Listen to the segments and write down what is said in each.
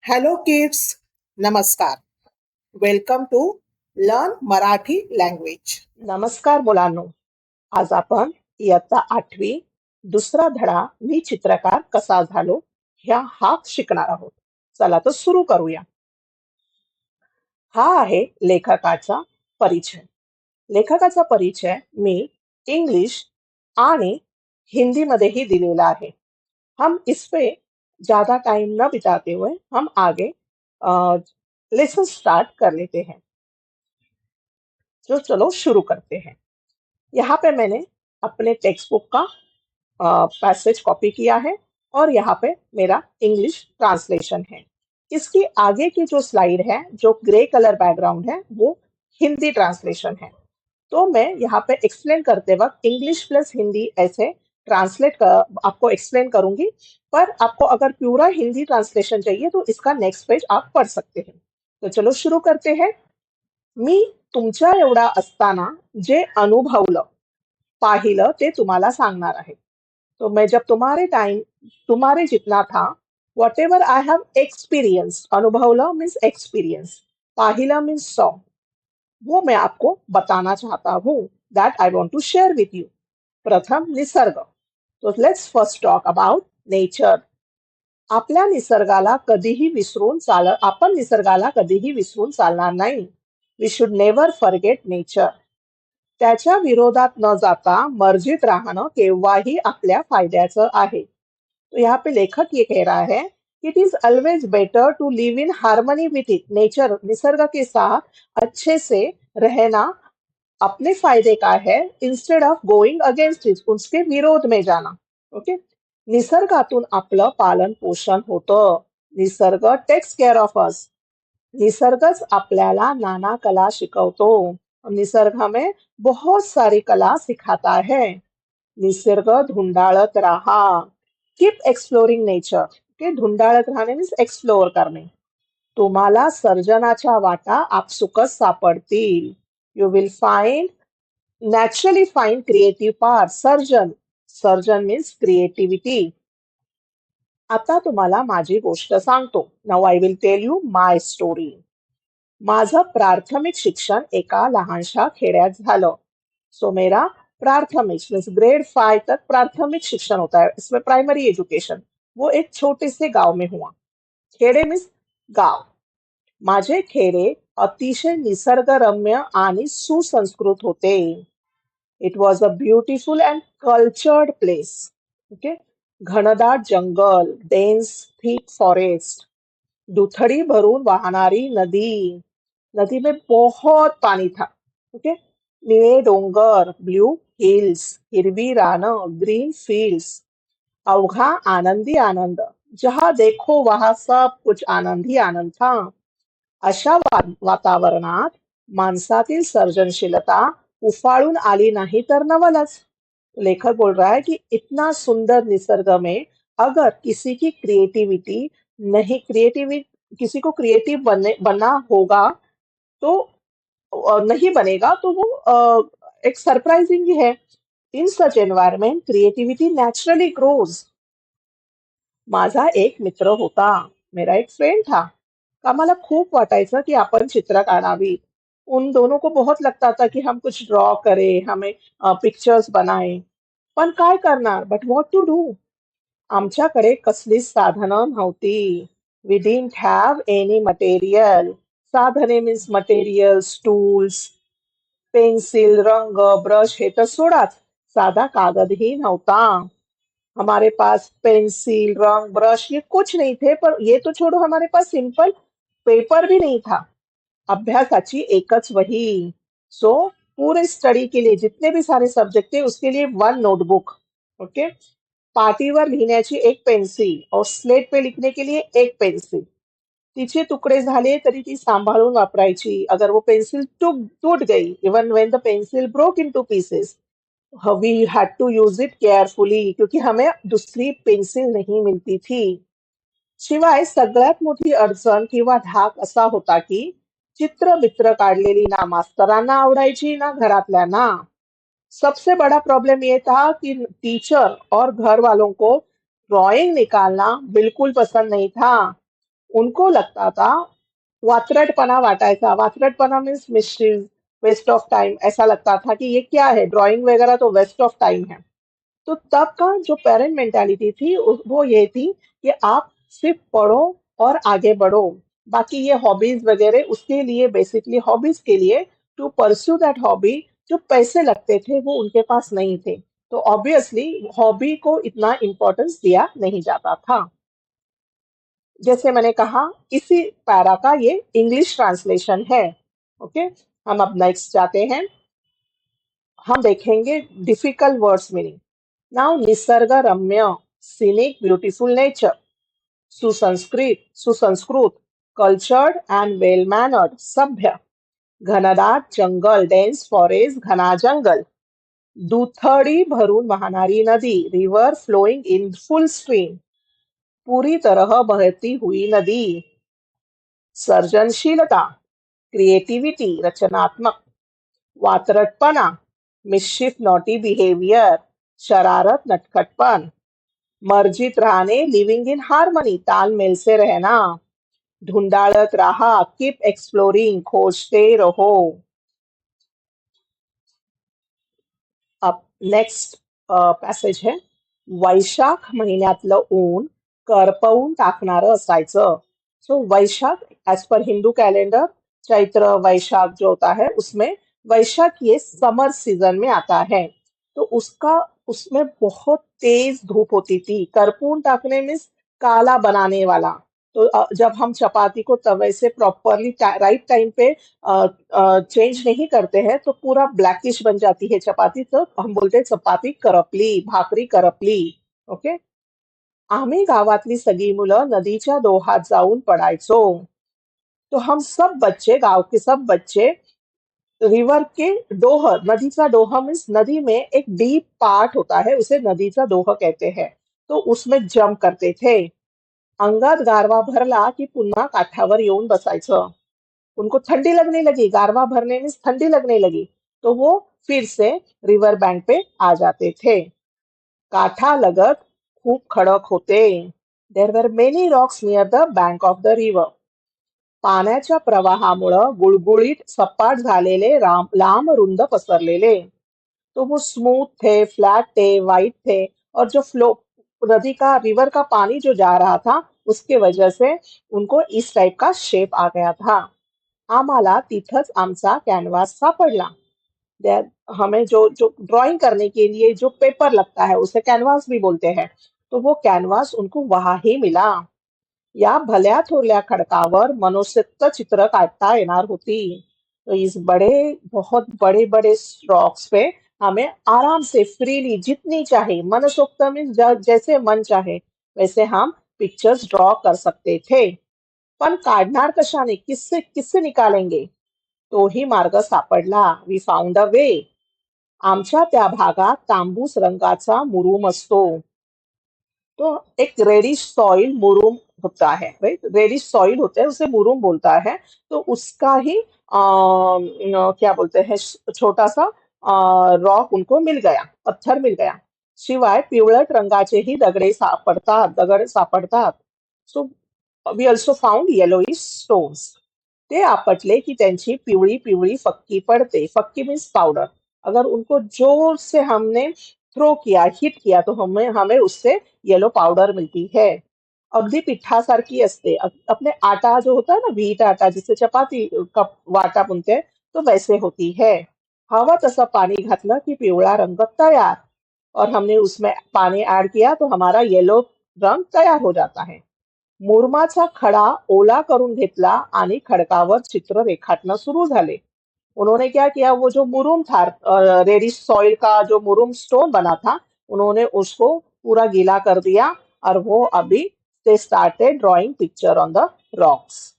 Hello kids, नमस्कार. Welcome to learn Marathi language. नमस्कार मुलांनो. आज आपण इयत्ता 8वी दुसरा धडा मी चित्रकार कसा झालो हा शिकणार आहोत. चला तर सुरू करूया. हा आहे लेखकाचा परिचय. लेखकाचा परिचय मी इंग्लिश आणि हिंदी मध्येही दिलेला आहे. हम इस पे ज्यादा टाइम न बिताते हुए हम आगे लेसन स्टार्ट कर लेते हैं. तो चलो शुरू करते हैं. यहाँ पे मैंने अपने टेक्स्ट बुक का पैसेज कॉपी किया है और यहाँ पे मेरा इंग्लिश ट्रांसलेशन है. इसकी आगे की जो स्लाइड है, जो ग्रे कलर बैकग्राउंड है, वो हिंदी ट्रांसलेशन है. तो मैं यहाँ पे एक्सप्लेन करते वक्त इंग्लिश प्लस हिंदी ऐसे आपको एक्सप्लेन करूंगी. पर आपको अगर पूरा हिंदी ट्रांसलेशन चाहिए तो इसका नेक्स्ट पेज आप पढ़ सकते हैं. तो चलो शुरू करते हैं. मी तुमच्या एवढा असताना जे अनुभवलं पाहिलं ते तुम्हाला सांगणार आहे. तो मैं जब तुम्हारे जितना था, whatever I have experience, अनुभवलं मीन्स एक्सपीरियंस, पाहिलं मीन्स सॉ, वो मैं आपको बताना चाहता हूँ. That I want to share with you. प्रथम निसर्ग. तो let's first talk about nature. आपण निसर्गाला कधीही विसरून चालणार नाही. We should never forget nature. त्याच्या विरोधात न जाता मर्जीत राहणं केव्हाही आपल्या फायद्याचं आहे. तो यहाँ पे लेखक ये कह रहा है, it is always better to live in harmony with it. Nature, निसर्ग के साथ अच्छे से रहना अपने फायदे का है, instead of going against it, उसके विरोध में जाना. ओके. निसर्गातून आपलं पालन पोषण होतं. निसर्ग टेक्स केअर ऑफ अस. निसर्गच आपल्याला नाना कला शिकवतो. निसर्ग हमें बहुत सारी कला सिखाता है. निसर्ग धुंडाळत राहा. Keep exploring nature. ओके. धुंडाळत राहणे मीन्स एक्सप्लोअर करणे. तुम्हाला सर्जनाच्या वाटा आपसुकच सापडतील. You will naturally find creative part. सर्जन मीन्स क्रिएटिव्हिटी. आता तुम्हाला माझी गोष्ट सांगतो. Now I will tell you my story. माझं प्राथमिक शिक्षण एका लहानशा खेड्यात झालं. सो मेरा प्राथमिक मीन्स ग्रेड 5 तक प्राथमिक शिक्षण होता है. इसमें प्राइमरी एजुकेशन वो एक छोटे से गाव में हुआ. खेडे मीन्स गाव. माझे खेडे अतिशय निसर्गरम्य आणि सुसंस्कृत होते. It was a beautiful and cultured place. Okay. घनदाट जंगल, डेन्स थिक फॉरेस्ट, दुथडी भरून वाहणारी नदी. नदी में बहुत पानी था. ओके. निळे डोंगर, ब्ल्यू हिल्स, हिरवी रानं, ग्रीन फील्ड्स. अवघा आनंदी आनंद. जहां देखो वहां सब कुछ आनंद ही आनंद था. अशा वातावरणात माणसातील सर्जनशीलता उफाळून आली नाही तर नवलच. लेखक बोल रहा है कि इतना सुंदर निसर्ग में अगर किसी को क्रिएटिव बनना होगा तो नहीं बनेगा तो वो एक सरप्राइजिंग ही है. In such environment creativity naturally grows. माझा एक मित्र होता. मेरा एक फ्रेंड था. आम्हाला खूप वाटायचं की आपण चित्र काढावी. उन दोनों को बहुत लगता था कि हम कुछ ड्रॉ करें, हमें पिक्चर्स बनाए. पण काय करणार, बट व्हॉट टू डू. आमच्याकडे कसलीच साधनं नव्हती. We didn't have any material. साधने मीन्स मटेरियल्स, टूल्स, पेन्सिल, रंग, ब्रश हे तर सोडाच, साधा कागदही नव्हता. हमारे पास पेंसिल, रंग, ब्रश ये कुछ नहीं थे. पर ये तो छोड़ो, हमारे पास सिंपल पेपर भी नहीं था. अभ्यासाची एकच वही. सो पूरे स्टडी के लिए जितने भी सारे सब्जेक्ट थे उसके लिए वन नोटबुक. ओके. पाटीवर लिहिण्याची एक पेन्सिल और स्लेट पे लिखने के लिए एक पेन्सिल. तिचे तुकडे झाले तरी ती सांभाळून वापरायची. अगर वो पेन्सिल टूट गई, even when the pencil broke in two pieces, we had to use it carefully, क्योंकि हमें दूसरी पेन्सिल नहीं मिलती थी. शिवाय सगळ्यात मोठी अडचण किंवा धाक असा होता की चित्र बित्र काढलेली ना मास्तरांना आवडायची ना घरातल्यांना. सबसे बड़ा प्रॉब्लम ये था कि टीचर और घर वालों को ड्राइंग निकालना बिल्कुल पसंद नहीं था। उनको लगता था, वात्रटपणा वाटायचा। वात्रटपणा means mysteries, waste of time, ऐसा लगता था कि ये क्या है, ड्राइंग वगैरह तो वेस्ट ऑफ टाइम है। तो तब का जो पेरेंट मेंटालिटी थी वो ये थी कि आप सिर्फ पढ़ो और आगे बढ़ो। बाकी ये हॉबीज वगैरह उसके लिए, बेसिकली हॉबीज के लिए, टू परस्यू दैट हॉबी, जो पैसे लगते थे वो उनके पास नहीं थे। तो ऑब्वियसली हॉबी को इतना इम्पोर्टेंस दिया नहीं जाता था। जैसे मैंने कहा, इसी पैरा का ये इंग्लिश ट्रांसलेशन है। ओके, हम अब नेक्स्ट जाते हैं। हम देखेंगे डिफिकल्ट वर्ड्स मीनिंग। नाउ निसर्ग रम्य, सीनिक, ब्यूटीफुल नेचर, सुसंस्कृत, कल्चर्ड एंड वेल मैनर्ड, सभ्य, घनदाट जंगल, डेन्स फॉरेस्ट, घना जंगल, दुथडी भरून वाहणारी नदी, river flowing in full stream, पूरी तरह बहती हुई नदी, सर्जनशीलता, क्रिएटिविटी, रचनात्मक, वात्रटपना, मिस्chiफ, नॉटी बिहेवियर, शरारत, नटखटपन, मर्जीत राहणे, लिव्हिंग इन हार्मनी, तालमेल से रहना, ढूंढाळत राहा, कीप एक्सप्लोरिंग, खोजते रहो। अब नेक्स्ट पॅसेज आहे, वैशाख महिन्यातलं ऊन करपवून टाकणारं असायचं. सो वैशाख, एज पर हिंदू कैलेंडर, चैत्र वैशाख जो होता है उसमें वैशाख ये समर सीजन में आता है। तो उसका, उसमें बहुत तेज धूप होती थी। करपून टाकने मीन्स काला बनाने वाला। तो जब हम चपाती को तवे से प्रॉपरली राइट टाइम पे चेंज नहीं करते हैं तो पूरा ब्लैकिश बन जाती है चपाती। तो हम बोलते हैं चपाती करपली, भाकरी करपली. ओके. आम्ही गावातली सगळी मुलं नदीच्या डोहात जाऊन पडायचो. तो हम सब बच्चे, गांव के सब बच्चे, रिवर के डोह, नदी का डोह मीन्स नदी में एक डीप पार्ट होता है, उसे नदी का डोह कहते हैं. तो उसमें जंप करते थे. अंगात गारवा भरला की पुन्हा काठावर येऊन बसायचं. उनको ठंडी लगने लगी, गारवा भरने में ठंडी लगने लगी, तो वो फिर से रिवर बैंक पे आ जाते थे. काठा लगत खूप खडक होते. There were many rocks near the bank of the river. पाण्याच्या प्रवाहामुळं गुळगुळीत सपाट झालेले लांब रुंद पसरलेले. तो वो स्मूथ थे, फ्लैट थे, वाइट थे, और जो फ्लो, नदी का, रिवर का पानी जो जा रहा था उसके वजह से उनको इस टाइप का शेप आ गया था. आम्हाला तिथंच आमचा कॅनव्हास सापडला. There- हमें जो जो ड्राइंग करने के लिए जो पेपर लगता है उसे कैनवास भी बोलते हैं. तो वो कैनवास उनको वहां ही मिला. या भल्या थोरल्या खडकावर मनोसिक्त चित्र काढता येणार होती. तो इस बड़े, बहुत बड़े बड़े रॉक्स पे हमें आराम से, फ्रीली, जितनी चाहे, मनसोक्त में जैसे मन चाहे वैसे हम पिक्चर्स ड्रॉ कर सकते थे. पण काढणार कशाने, किससे किससे निकालेंगे. तोही मार्ग सापडला. वी फाउंड अ वे. आमच्या त्या भागात तांबूस रंगाचा मुरूम असतो. तो एक रेडिश सॉइल मुरूम होता है, राइट, रेडिश सॉइल होता है उसे मुरूम बोलता है. तो उसका ही क्या बोलते हैं, छोटा सा रॉक उनको मिल गया, पत्थर मिल गया. शिवाय पिवळट रंगाचेही दगड सापडतात. So we also found yellowish stones. ते आपटले की त्यांची पिवळी पिवळी फक्की पड़ते. फक्की मीन्स पाउडर. अगर उनको जोर से हमने थ्रो किया, हिट किया, तो हमें हमें उससे येलो पाउडर मिलती है. अगदी पिठासारखी असते. अपने आटा जो होता है ना, व्हीट आटा, जिससे चपाती का वाटा बुनते हैं, तो वैसे होती है. हवा तसं पानी घातलं की पिवळा रंग तयार. और हमने उसमें पानी ऐड किया तो हमारा येलो रंग तयार हो जाता है. मुरमाचा खडा ओला करून घेतला आणि खडकावर चित्र रेखाटणं सुरू झाले. उन्होंने क्या किया, वो जो मुरुम था, रेडिश सॉइल का जो मुरुम स्टोन बना था, उन्होंने उसको पूरा गीला कर दिया. और वो अभी they started drawing picture on the Roxx.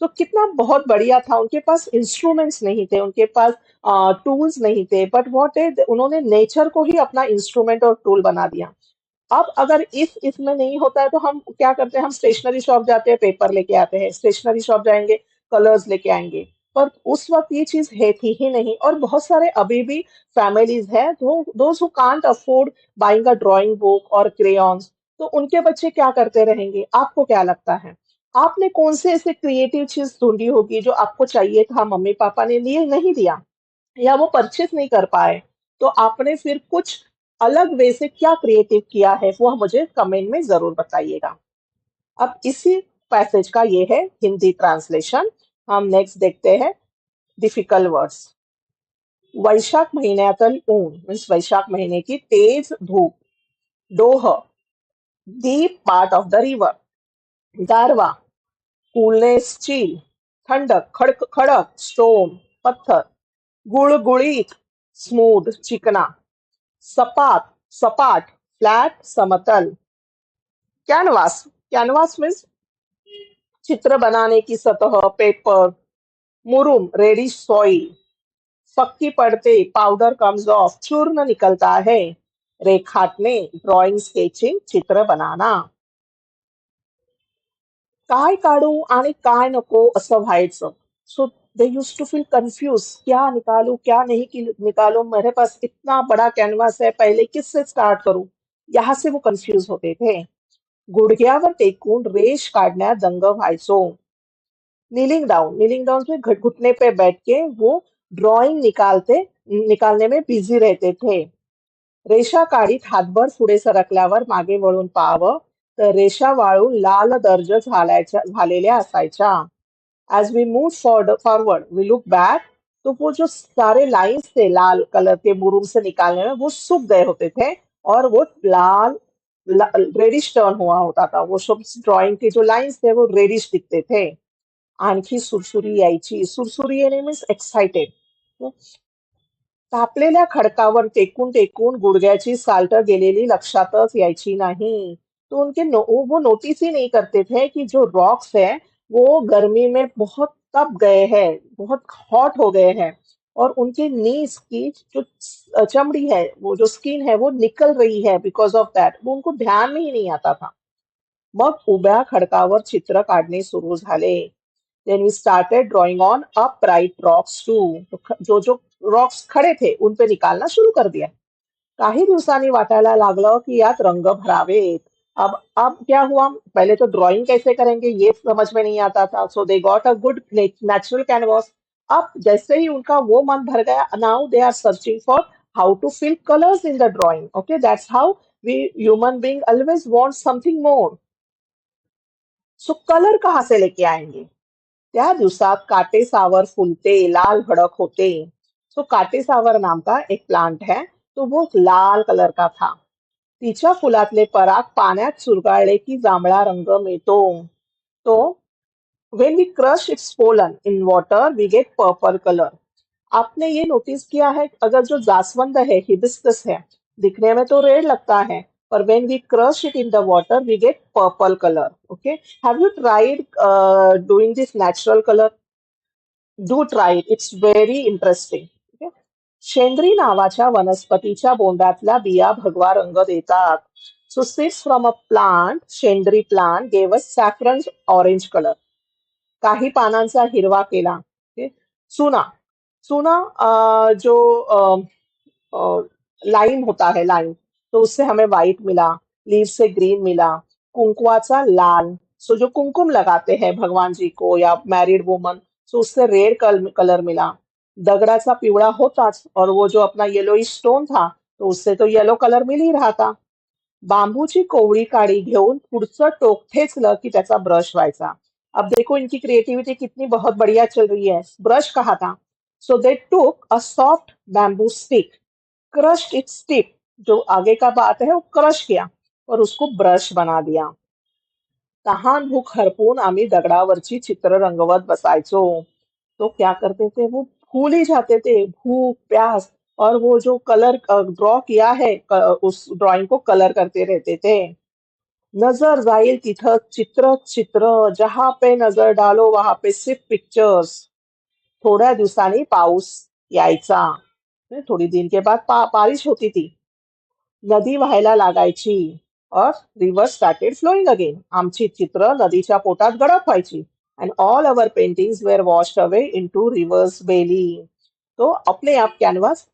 तो कितना बहुत बढ़िया था. उनके पास इंस्ट्रूमेंट्स नहीं थे, उनके पास टूल्स नहीं थे, बट व्हाट है, उन्होंने नेचर को ही अपना इंस्ट्रूमेंट और टूल बना दिया. अब अगर इस इसमें नहीं होता है तो हम क्या करते हैं, हम स्टेशनरी शॉप जाते हैं, पेपर लेके आते हैं, स्टेशनरी शॉप जाएंगे, कलर्स लेके आएंगे. पर उस वक्त ये चीज है थी ही नहीं. और बहुत सारे अभी भी फैमिलीज हैं, those who can't afford buying a drawing book और क्रेयॉन्स, तो उनके बच्चे क्या करते रहेंगे? आपको क्या लगता है? आपने कौन से ऐसे क्रिएटिव चीज ढूंढी होगी जो आपको चाहिए था, मम्मी पापा ने लिए नहीं दिया, या वो परचेज नहीं कर पाए, तो आपने फिर कुछ अलग वे से क्या क्रिएटिव किया है, वो मुझे कमेंट में जरूर बताइएगा। अब इसी पैसेज का ये है हिंदी ट्रांसलेशन। हम नेक्स्ट देखते हैं डिफिकल्ट वर्ड्स। वैशाख महिन्यातील ऊन मीन्स वैशाख महीने की तेज धूप, डोह, deep part of the river, गारवा, कूलनेस चिल, थंडक खड़क खड़क स्टोन पत्थर, गुळगुळीत स्मूथ चिकना, सपाट सपाट फ्लैट समतल, कैनवास कैनवास मीन्स चित्र बनाने की सतह पेपर, मुरुम रेडिश सॉइल, पक्की पड़ते पाउडर कम्स ऑफ चूर्ण निकलता है, रेखाटने ड्रॉइंग स्केचिंग चित्र बनाना। काय काढू आणि काय नको असं व्हायचं। So they use to feel confuse, क्या निकालू क्या नहीं निकालू, मेरे पास इतना बड़ा कैनवास है, पहले किससे स्टार्ट करूं, यहाँ से वो कंफ्यूज होते थे। गुडघ्यावर टेकून रेष काढण्यात दंग व्हायचो। नीलिंग डाउन में घुटने पे बैठ के वो ड्राइंग निकालने में बिझी रहते थे। रेषा काढीत हातभर पुढे सरकल्यावर मागे वळून पाहावं तर रेषा वाळून लाल दर्ज झालेल्या असायच्या। As we move forward we look back, तो वो जो सारे लाइंस थे लाल कलर के मुरुम से निकालने में, वो सूख गए होते थे और वो लाल रेडिश टर्न हुआ होता था। वो सब ड्राइंग के जो लाइंस थे वो रेडिश दिखते थे। आणखी सुरसुरी यायची, सुरसुरी येणे मीन्स एक्साइटेड। तापलेल्या खडकावर टेकून टेकून गुडघ्याची साल्ट गेलेली लक्षातच यायची नाही। तो वो नोटिस ही नहीं करते थे कि जो रॉक्स है वो गर्मी में बहुत तप गए हैं, बहुत हॉट हो गए हैं, और उनके नीज की जो चमड़ी है, वो जो स्किन है वो निकल रही है बिकॉज ऑफ दैट, वो उनको ध्यान में ही नहीं आता था। मग उभ्या खडकावर चित्र काढणे सुरू झाले। Then we started drawing on upright rocks too, जो जो रॉक्स खड़े थे उन पे निकालना शुरू कर दिया। काही दिवसांनी वाटायला लागलं की यात रंग भरावेत। अब क्या हुआ, पहले तो ड्राइंग कैसे करेंगे ये समझ में नहीं आता था, so they got a good natural canvas. अब जैसे ही उनका वो मन भर गया, now they are searching for how to fill colours in the drawing. Okay, that's how we human being always want something more. So colour कहाँ से लेके आएंगे? त्या दिवसात काटेसावर फुलते लाल भड़क होते। तो काटेसावर नाम का एक प्लांट है, तो वो लाल कलर का था। तिच्या फुलातले पराग पाण्यात चुरगाळले की जांभळा रंग मिळतो। तो when we crush its pollen in water we get purple color। आपने ये नोटिस किया है, अगर जो जास्वंद है, हिबिस्कस है, दिखने में तो रेड लगता है, पर when we crush it in the water we get purple color। Okay, have you tried doing this natural color? Do try it, it's very interesting। Okay? शेंद्री नावाच्या वनस्पतीच्या बोंडातल्या बिया भगवा रंग देतात। So seeds from a plant, शेंद्री plant gave a saffron orange colour. काही पानांचा हिरवा केला। Okay? चुना चुना जो लाइम होता है, लाइम, तो उससे हमें व्हाइट मिला, लीव से ग्रीन मिला। कुंकुआचा लाल, सो जो कुमकुम लगाते हैं भगवान जी को या मैरिड वुमन, सो उससे रेड कलर मिला। दगडाचा पिवळा होताच, और वो जो अपना येलोइश स्टोन था, तो उससे तो येलो कलर मिल ही रहा था। बांबूची कोवळी काडी घेऊन पुढचं टोक ठेचलं की त्याचा ब्रश व्हायचा। अब देखो इनकी क्रिएटिविटी कितनी बहुत बढ़िया चल रही है। ब्रश कहा था, so they took a soft bamboo stick, crushed its tip, जो आगे का बात है वो क्रश किया और उसको ब्रश बना दिया। तहान भूक हरपून आम्ही दगडावरची चित्र रंगवत बसायचो। तो क्या करते थे, वो भूल ही जाते थे, भूख प्यास, और वो जो कलर ड्रॉ किया है, उस ड्राइंग को कलर करते रहते थे। नजर जाईल तिथं चित्र चित्र, जहां पे नजर डालो वहां पे सिर्फ पिक्चर्स। थोड्या दिवसांनी पाऊस यायचा। थोड़ी दिन के बाद बारिश होती थी। नदी व्हायला लागायची और रिव्हर स्टार्टेड फ्लोइंग अगेन। आमची चित्र नदीच्या पोटात गडप व्हायची। And all our paintings were washed away into river's belly. तो अपने आप कैनवास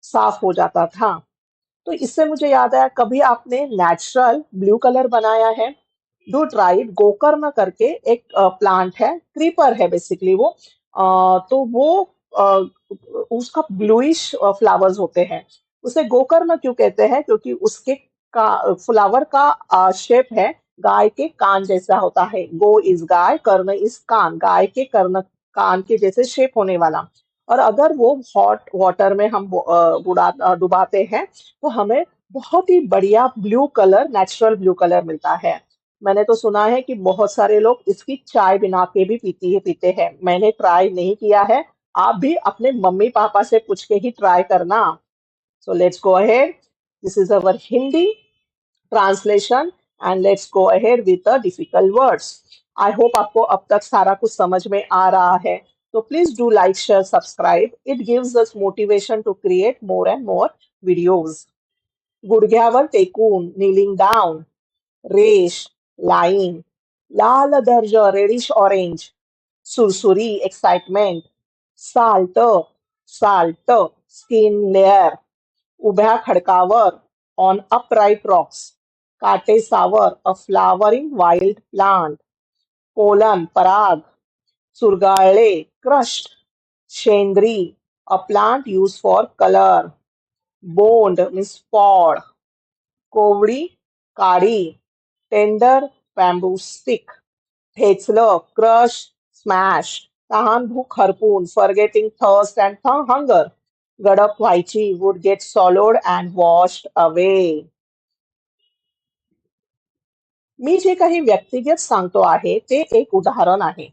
साफ हो जाता था। तो इससे मुझे याद आया, कभी आपने नेचुरल ब्लू कलर बनाया है? Do try it. गोकर्ण करके एक प्लांट है, क्रीपर है बेसिकली वो। तो वो अ, उसका ब्लूइश फ्लावर्स होते हैं। उसे गोकर्ण क्यों कहते हैं? क्योंकि उसके का फ्लावर का शेप है गाय के कान जैसा होता है। गो इज गाय, कर्ण इज कान, गाय के कर्ण कान के जैसे शेप होने वाला। और अगर वो हॉट वाटर में हम डुबाते हैं तो हमें बहुत ही बढ़िया blue colour, natural blue colour मिलता है। मैंने तो सुना है कि बहुत सारे लोग इसकी चाय बना के भी पीते हैं। मैंने ट्राई नहीं किया है। आप भी अपने मम्मी पापा से पूछ के ही ट्राई करना। So let's go ahead. This is our Hindi translation and let's go ahead with the difficult words. I hope आपको अब तक सारा कुछ समझ में आ रहा है। तो please do like, share, subscribe. It gives us motivation to create more and more videos. गुडघ्यावर टेकून, kneeling down. रेश, lying. लाल दर्ज, रेडिश ऑरेंज. सुरसुरी, एक्साइटमेंट. साल्ट, साल्ट, स्किन लेअर. उभ्या खडकावर, ऑन अपराइट रॉक्स. काटेसावर, a flowering wild plant. Pollen, पराग. चुरगाळले, क्रश्ड. शेंद्री, a plant use for colour. बोंड मीन्स पॉड. कोवडी, काडी. Tender, bamboo stick. ठेचलं, क्रश, स्मॅश. तहान भूक हरपून, फॉरगेटिंग थर्स्ट अँड हंगर. गडप व्हायची, would get swallowed and washed away. मी जे काही व्यक्तिगत सांगतो आहे ते एक उदाहरण आहे.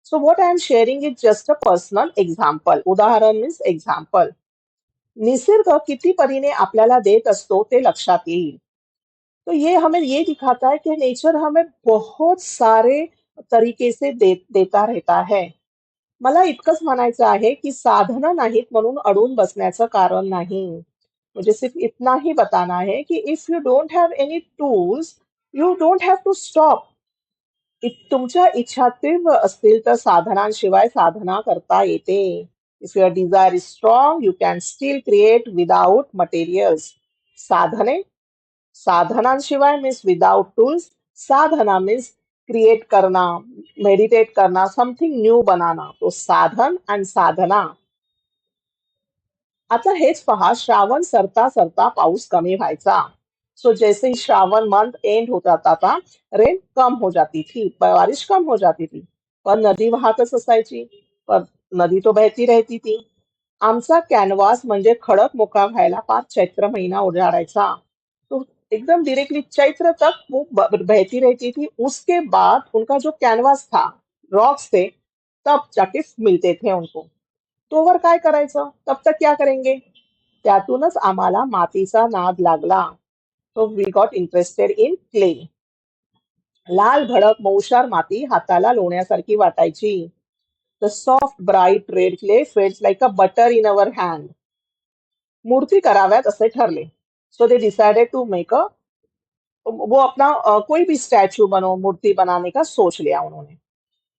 So what I am sharing is just a personal example. उदाहरण मीन्स एक्झाम्पल. निसर्ग किती परीने आपल्याला देत असतो ते लक्षात येईल. तो ये हमें ये दिखाता है कि नेचर हमें बहुत सारे तरीके से देता रहता है. मला इतकंच म्हणायचं आहे की साधनं नाहीत म्हणून अडून बसण्याचं कारण नाही. मुझे सिर्फ इतना ही बताना है कि if you don't have any tools, you don't have to stop. तुमच्या इच्छा तीव्र असतील तर साधनांशिवाय साधना करता येते. If your desire is strong, you can still create without materials. साधने, साधनांशिवाय मीन्स विदाउट टूल्स. साधना मीन्स क्रिएट करना, मेडिटेट करना, समथिंग न्यू बनाना. तो साधन आणि साधना. आता हेच पहा, श्रावण सरता सरता पाऊस कमी व्हायचा. सो जैसे ही श्रावण मंथ एंड हो जाता था, रेन कम हो जाती थी, बारिश कम हो जाती थी. पण नदी वाहतच असायची. पण नदी तो बहती रहती थी. आमचा कॅनव्हास म्हणजे खडक मोकळा व्हायला पार चैत्र महिना उजाडायचा. तो एकदम डायरेक्टली चैत्र तक वो बहती रहती थी. उसके बाद उनका जो कैनवास था, रॉक्स थे, तब जाके मिलते थे उनको. तोवर काय करायचं? तब तक क्या करेंगे? त्यातूनच आम्हाला मातीचा नाद लागला. तो we got interested in clay. लाल भडक मऊशार माती हाताला लोण्यासारखी वाटायची. The soft bright red clay felt like a butter in our hand. मूर्ती कराव्यात असे ठरले. So they decided to make a, वो अपना कोई भी स्टैचू बनो, मूर्ति बनाने का सोच लिया उन्होंने.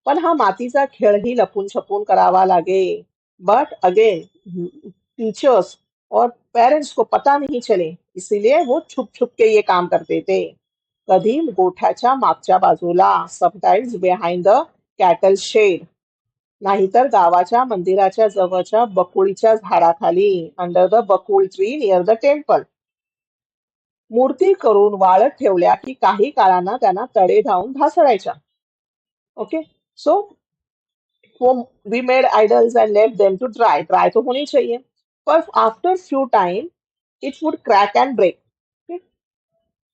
पण हा मातीचा खेळही लपून छपून करावा लागे. बट अगेन टीचर्स और पेरेंट्स को पता नहीं चले, इसीलिए वो छुप छुप के ये काम करते थे. कधी गोठ्याच्या मागच्या बाजूला, sometimes behind the cattle shed. नाहीतर गावाच्या मंदिराच्या जवळच्या बकुळीच्या झाडाखाली, under the bakul tree near the temple. मूर्ती करून वाळत ठेवल्या की काही काळानं त्यांना तडे धावून ढासळायच्या. ओके. सो वो we made idols and left them to dry. Dry तो होनी चाहिए. पर after few time it would crack and break.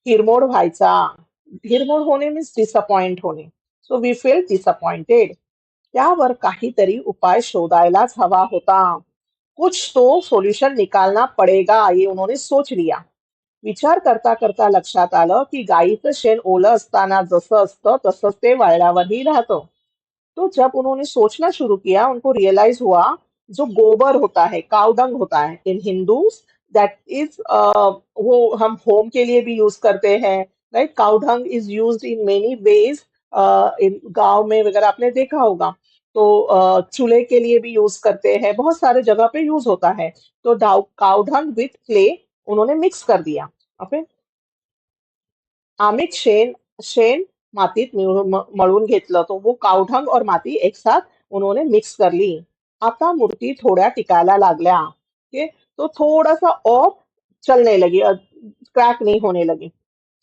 हिरमोड व्हायचा. हिरमोड होणे मीन्स डिसअपॉइंट होणे. So we feel disappointed. त्यावर काहीतरी उपाय शोधायलाच हवा होता. कुछ तो सॉल्यूशन निकालना पड़ेगा, ये उन्होंने सोच लिया. विचार करता करता लक्षात आलं की गाईचं शेण ओलं असताना जसं असतं तसंच ते वाळल्यावरही राहतं. तो जब उन्होंने सोचना शुरू किया, उनको रियलाइज हुआ, जो गोबर होता है, काउडंग होता है इन हिंदूज, दैट इज, वो हम होम के लिए भी यूज करते हैं. Right. Cow dung is used in many ways. In गांव में वगैरह आपने देखा होगा. तो चूल्हे के लिए भी यूज करते हैं, बहुत सारे जगह पे यूज होता है. तो काउडंग विथ क्ले उन्होंने मिक्स कर दिया. ओके. आम्ही शेण शेण मातीत मळून घेतलं. तो वो कावढंग और माती एक साथ उन्होंने मिक्स कर ली. आता मूर्ती थोड्या टिकायला लागल्या. ओके. तो थोड़ा सा और चलने लगी, क्रॅक नाही होने लगी.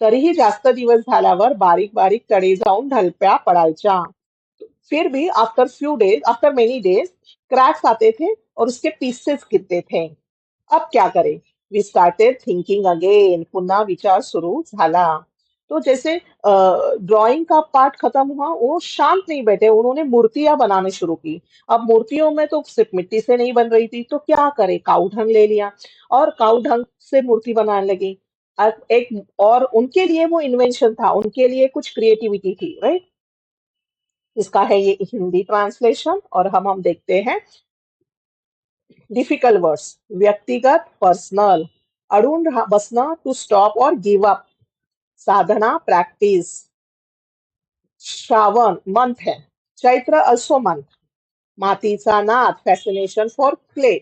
तरीही जास्त दिवस झाल्यावर बारीक बारीक तडे जाऊन ढलप्या पडायच्या. फिर भी आफ्टर मेनी डेज क्रैक्स आते थे और उसके पीसेस गिरते थे. अब क्या करें? We started thinking again. पुन्हा विचार सुरू झाला. तो जैसे ड्राइंग का पार्ट खत्म हुआ, वो शांत नहीं बैठे, उन्होंने मूर्तियां बनानी शुरू की. अब मूर्तियों में तो सिर्फ मिट्टी से नहीं बन रही थी, तो क्या करे? काऊ ढंग ले लिया और काऊ ढंग से मूर्ति बनाने लगी. अब एक और उनके लिए वो इन्वेंशन था, उनके लिए कुछ क्रिएटिविटी थी, राइट. इसका है ये हिंदी ट्रांसलेशन. और हम देखते हैं डिफिकल्ट वर्ड्स. व्यक्तिगत, पर्सनल. अड़ून बसना, टू स्टॉप और गिव अप. साधना, प्रैक्टिस. श्रावण मंथ है. चैत्र अल्सो मंथ. मातीचा नाद, फैसिनेशन फॉर क्ले.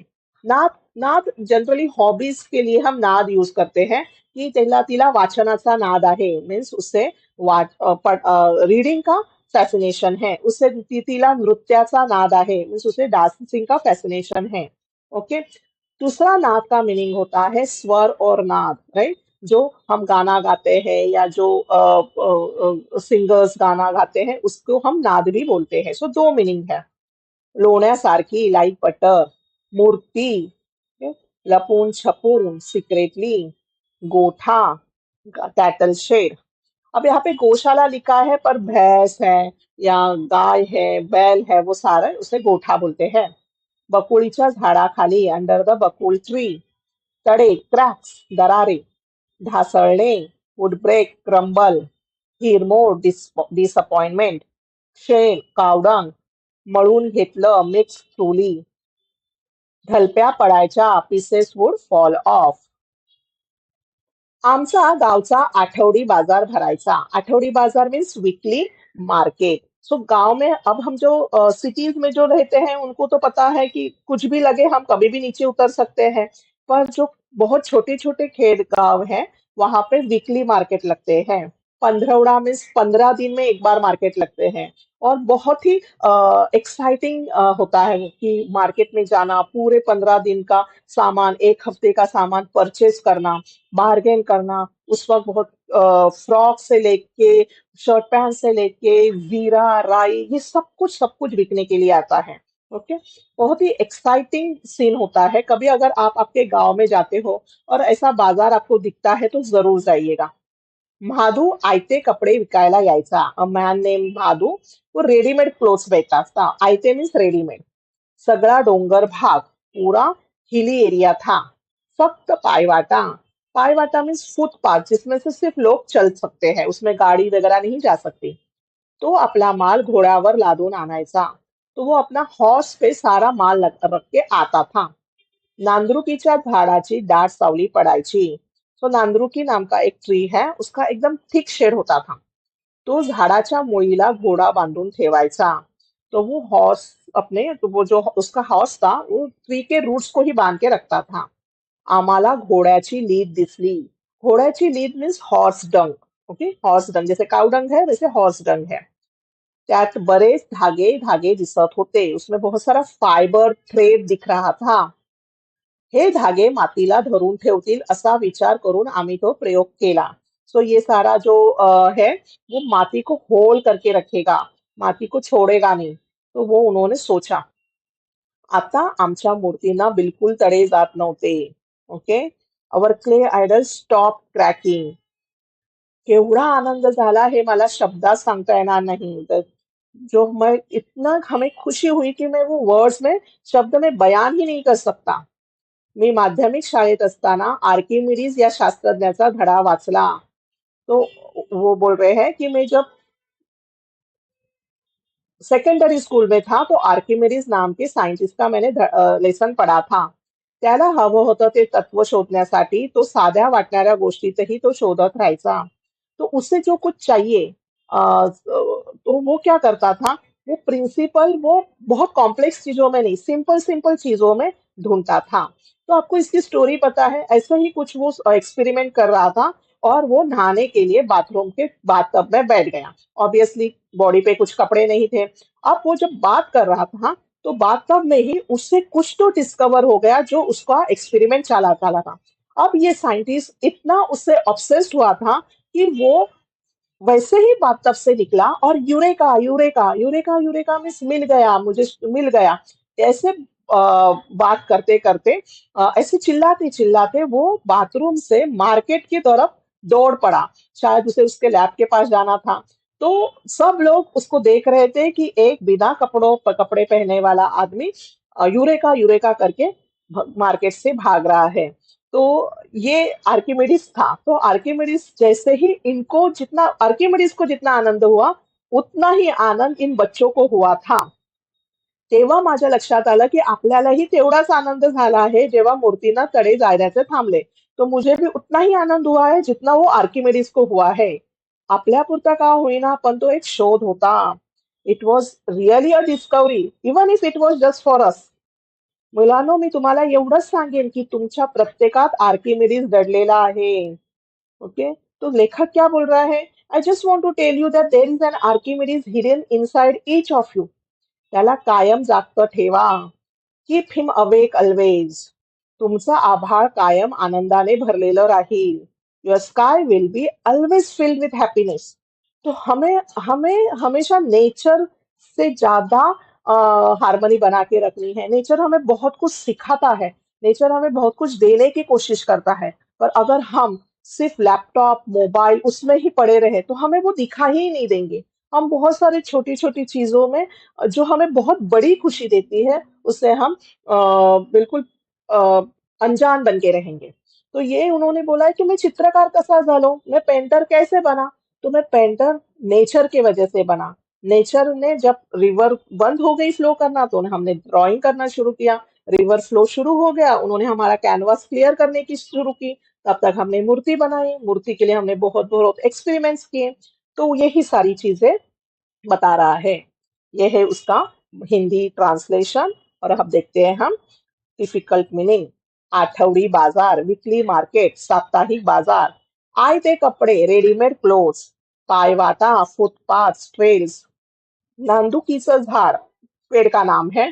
नाद नाद जनरली हॉबीज के लिए हम नाद यूज करते हैं, की तिला वाचनाचा नाद आहे, मीन्स उससे रीडिंग का फैसिनेशन है. उससे तिला नृत्याचा नाद आहे, मीन्स उसे डांसिंग का फैसिनेशन है. ओके. दूसरा नाद का मीनिंग होता है स्वर और नाद, राइट. जो हम गाना गाते हैं या जो सिंगर्स गाना गाते हैं, उसको हम नाद भी बोलते हैं. सो दो मीनिंग है. लोण्यासारखी, लाईक बटर. मूर्ती, लपून छपून, सिक्रेटली. गोठा, कैटल शेड. अब यहाँ पे गौशाला लिखा है, पर भैंस है या गाय है, बैल है, वो सारे उसे गोठा बोलते हैं. बकुळीच्या झाडाखाली, अंडर द बकुळ ट्री. तडे, क्रॅक्स, दरारे. ढासळणे, वुड ब्रेक, क्रम्बल. हिरमोड, डिसअपॉइंटमेंट. शेण, कावडंग. मळून घेतलं, मिक्स ट्रुली. ढलप्या पडायच्या, पीसेस वुड फॉल ऑफ. आमचा गावचा आठवडी बाजार भरायचा. आठवडी बाजार मीन्स वीकली मार्केट. सो गांव में, अब हम जो सिटीज में जो रहते हैं उनको तो पता है कि कुछ भी लगे हम कभी भी नीचे उतर सकते हैं. पर जो बहुत छोटे छोटे खेत गांव हैं, वहां पे वीकली मार्केट लगते हैं. पंद्रवड़ा मीन्स 15 दिन में एक बार मार्केट लगते हैं. और बहुत ही एक्साइटिंग होता है कि मार्केट में जाना, पूरे 15 दिन का सामान, एक हफ्ते का सामान परचेज करना, बार्गेन करना. उस वक्त बहुत फ्रॉक से लेके, शर्ट पैंट से लेके, वीरा, राई, ये सब कुछ बिकने के लिए आता है. ओके. बहुत ही एक्साइटिंग सीन होता है. कभी अगर आप आपके गांव में जाते हो और ऐसा बाजार आपको दिखता है, तो जरूर जाइएगा. म्हादू आयते कपडे विकायला यायचा. A man name Mhadu. वो रेडीमेड क्लोथ्स बेचता था. आयते मीन्स रेडीमेड. सगळा डोंगर भाग, पूरा हिली एरिया था. फक्त पायवाटा. पायवाटा मीन्स फुटपाथ, जिसमें से सिर्फ लोग चल सकते हैं, उसमें गाड़ी वगैरह नहीं जा सकती. तो अपना माल घोड्यावर लादून आणायचा. तो वो अपना हॉर्स पे सारा माल रख के आता था. नांदरुकीच्या झाडाची दाट सावली पडायची. तो नांदरुकी नाम का एक ट्री है, उसका एकदम थिक शेड होता था. तो झाडाच्या मुळीला घोडा बांधून ठेवायचा. तो वो हॉर्स अपने, तो वो जो उसका हॉर्स था, वो ट्री के रूट्स को ही बांध के रखता था. आम्हाला घोड्याची लीद दिसली. घोड्याची लीद मीन्स हॉर्स डंग. ओके. हॉर्स डंग, जैसे काउ डंग है वैसे हॉर्स डंग है. त्यात बरेच धागे धागे दिसत होते. उसमें बहुत सारा फाइबर थ्रेड दिख रहा था. हे धागे मातीला धरून ठेवतील असा विचार करून आम्ही तो प्रयोग केला. सो ये सारा जो है, वो माती को होल करके रखेगा, माती को छोड़ेगा नहीं. तो वो उन्होंने सोचा. आता आमच्या मूर्तींना बिलकुल तडे जात नव्हते. Okay. Our clay idol stop cracking. केवढा आनंद झाला हे मला शब्दात सांगता येणार नाही. जो मैं इतना हमें खुशी हुई कि मैं वो वर्ड्स में, शब्द में बयान ही नहीं कर सकता. मी माध्यमिक शाळेत असताना आर्किमिडीज या शास्त्रज्ञाचा धडा वाचला. तो वो बोल रहे हैं कि मैं जब सेकेंडरी स्कूल में था, तो आर्किमिडीज नाम के सायंटिस्ट का मैंने लेसन पढ़ा था. त्याला हवं होतं ते तत्व शोधण्यासाठी तो साध्या वाटणाऱ्या गोष्टीतही तो शोधत राहायचा. तो उसे जो कुछ चाहिए, तो वो क्या करता था, वो प्रिंसिपल वो बहुत कॉम्प्लेक्स चीजों में नहीं, सिंपल सिंपल चीजों में ढूंढता था. तो आपको इसकी स्टोरी पता है, ऐसा ही कुछ वो एक्सपेरिमेंट कर रहा था और वो नहाने के लिए बाथरूम के बाथटब में बैठ गया। ऑब्वियसली बॉडी पे कुछ कपड़े नहीं थे। अब वो जब बात कर रहा था तो बाथटब में ही उससे कुछ तो डिस्कवर हो गया जो उसका एक्सपेरिमेंट चलाता लगा। अब ये साइंटिस्ट इतना उससे ऑब्सेस्ड हुआ था कि वो वैसे ही बाथटब से निकला और eureka eureka eureka eureka means मिल गया, मुझे मिल गया, ऐसे बात करते करते ऐसे चिल्लाते चिल्लाते वो बाथरूम से मार्केट की तरफ दौड़ पड़ा। शायद उसे उसके लैब के पास जाना था। तो सब लोग उसको देख रहे थे कि एक बिना कपड़े पहने वाला आदमी यूरेका यूरेका करके मार्केट से भाग रहा है। तो ये आर्किमिडीज था। तो आर्किमिडीज जैसे ही इनको जितना आर्किमिडीज को जितना आनंद हुआ उतना ही आनंद इन बच्चों को हुआ था। तेव्हा माझ्या लक्षात आलं की आपल्यालाही तेवढाच आनंद झाला आहे जेव्हा मूर्तीना तडे जायचे थांबले। तो मुझे भी उतना ही आनंद हुआ है जितना वो आर्किमिडीज को हुआ है। आपल्यापुरता का होईना पण तो एक शोध होता। It was really a discovery even if it was just for us. मुलांनो, मी तुम्हाला एवढंच सांगेन की तुमच्या प्रत्येकात आर्किमिडीज दडलेला आहे। ओके, तो लेखक क्या बोल रहा है? I just want to tell you that there is an Archimedes hidden inside each of you. त्याला कायम जागतं ठेवा. Keep him awake always. तुमचं आभाळ कायम आनंदाने भरलेलं राहील. Your sky will be always filled with happiness. तो हमें हमें हमेशा नेचर से ज्यादा हारमोनी बना के रखनी है। नेचर हमें बहुत कुछ सिखाता है। नेचर हमें बहुत कुछ देने की कोशिश करता है। पर अगर हम सिर्फ लैपटॉप मोबाइल उसमें ही पड़े रहे तो हमें वो दिखाई ही नहीं देंगे। हम बहुत सारी छोटी छोटी चीजों में जो हमें बहुत बड़ी खुशी देती है उससे हम बिल्कुल अ, अनजान बन के रहेंगे। तो ये उन्होंने बोला है कि मैं चित्रकार कैसा झालो, मैं पेंटर कैसे बना? तो मैं पेंटर नेचर की वजह से बना। नेचर ने जब रिवर बंद हो गई फ्लो करना तो हमने ड्राइंग करना शुरू किया। रिवर फ्लो शुरू हो गया, उन्होंने हमारा कैनवास क्लियर करने की शुरू की। तब तक हमने मूर्ति बनाई, मूर्ति के लिए हमने बहुत बहुत एक्सपेरिमेंट्स किए। तो यही सारी चीजें बता रहा है। ये है उसका हिंदी ट्रांसलेशन। और अब देखते हैं हम डिफिकल्ट मीनिंग। आठवडी बाजार, वीकली मार्केट, साप्ताहिक बाजार, आयते कपडे, रेडीमेड क्लोथ्स, पायवाटा, फुटपाथ, ट्रेल्स, नांदुकीचं झाड, पेड़ का नाम है,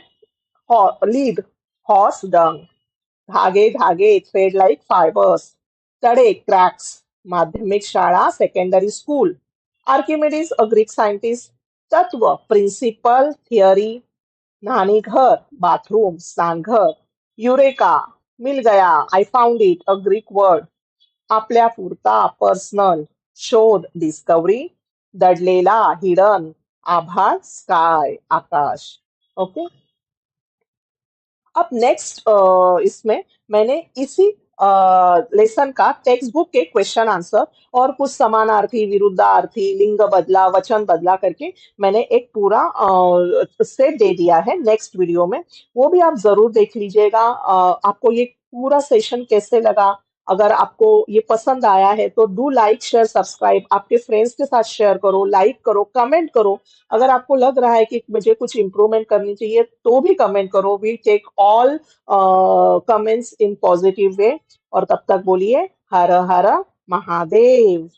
लीद, हॉर्स डंग, धागे धागे, थ्रेड लाइक फाइबर्स, तड़े क्रैक्स, माध्यमिक शाळा, secondary school, Archimedes a Greek scientist, तत्व प्रिंसिपल थियरी, नहानी घर बाथरूम स्नानघर, युरेका मिल गया, I found it a Greek word, आपल्या पुरता पर्सनल, शोध डिस्कवरी, दडलेला हिडन, आभाळ स्काय आकाश। ओके। अब नेक्स्ट इसमें मैंने इसी लेसन का टेक्स्ट बुक के क्वेश्चन आंसर और कुछ समानार्थी विरुद्धार्थी लिंग बदला वचन बदला करके मैंने एक पूरा सेट दे दिया है नेक्स्ट वीडियो में। वो भी आप जरूर देख लीजिएगा। आपको ये पूरा सेशन कैसे लगा? अगर आपको ये पसंद आया है तो डू लाइक शेयर सब्सक्राइब, आपके फ्रेंड्स के साथ शेयर करो, लाइक करो, कमेंट करो। अगर आपको लग रहा है कि मुझे कुछ इम्प्रूवमेंट करनी चाहिए तो भी कमेंट करो। We take all comments in positive way. और तब तक बोलिए हर हर महादेव।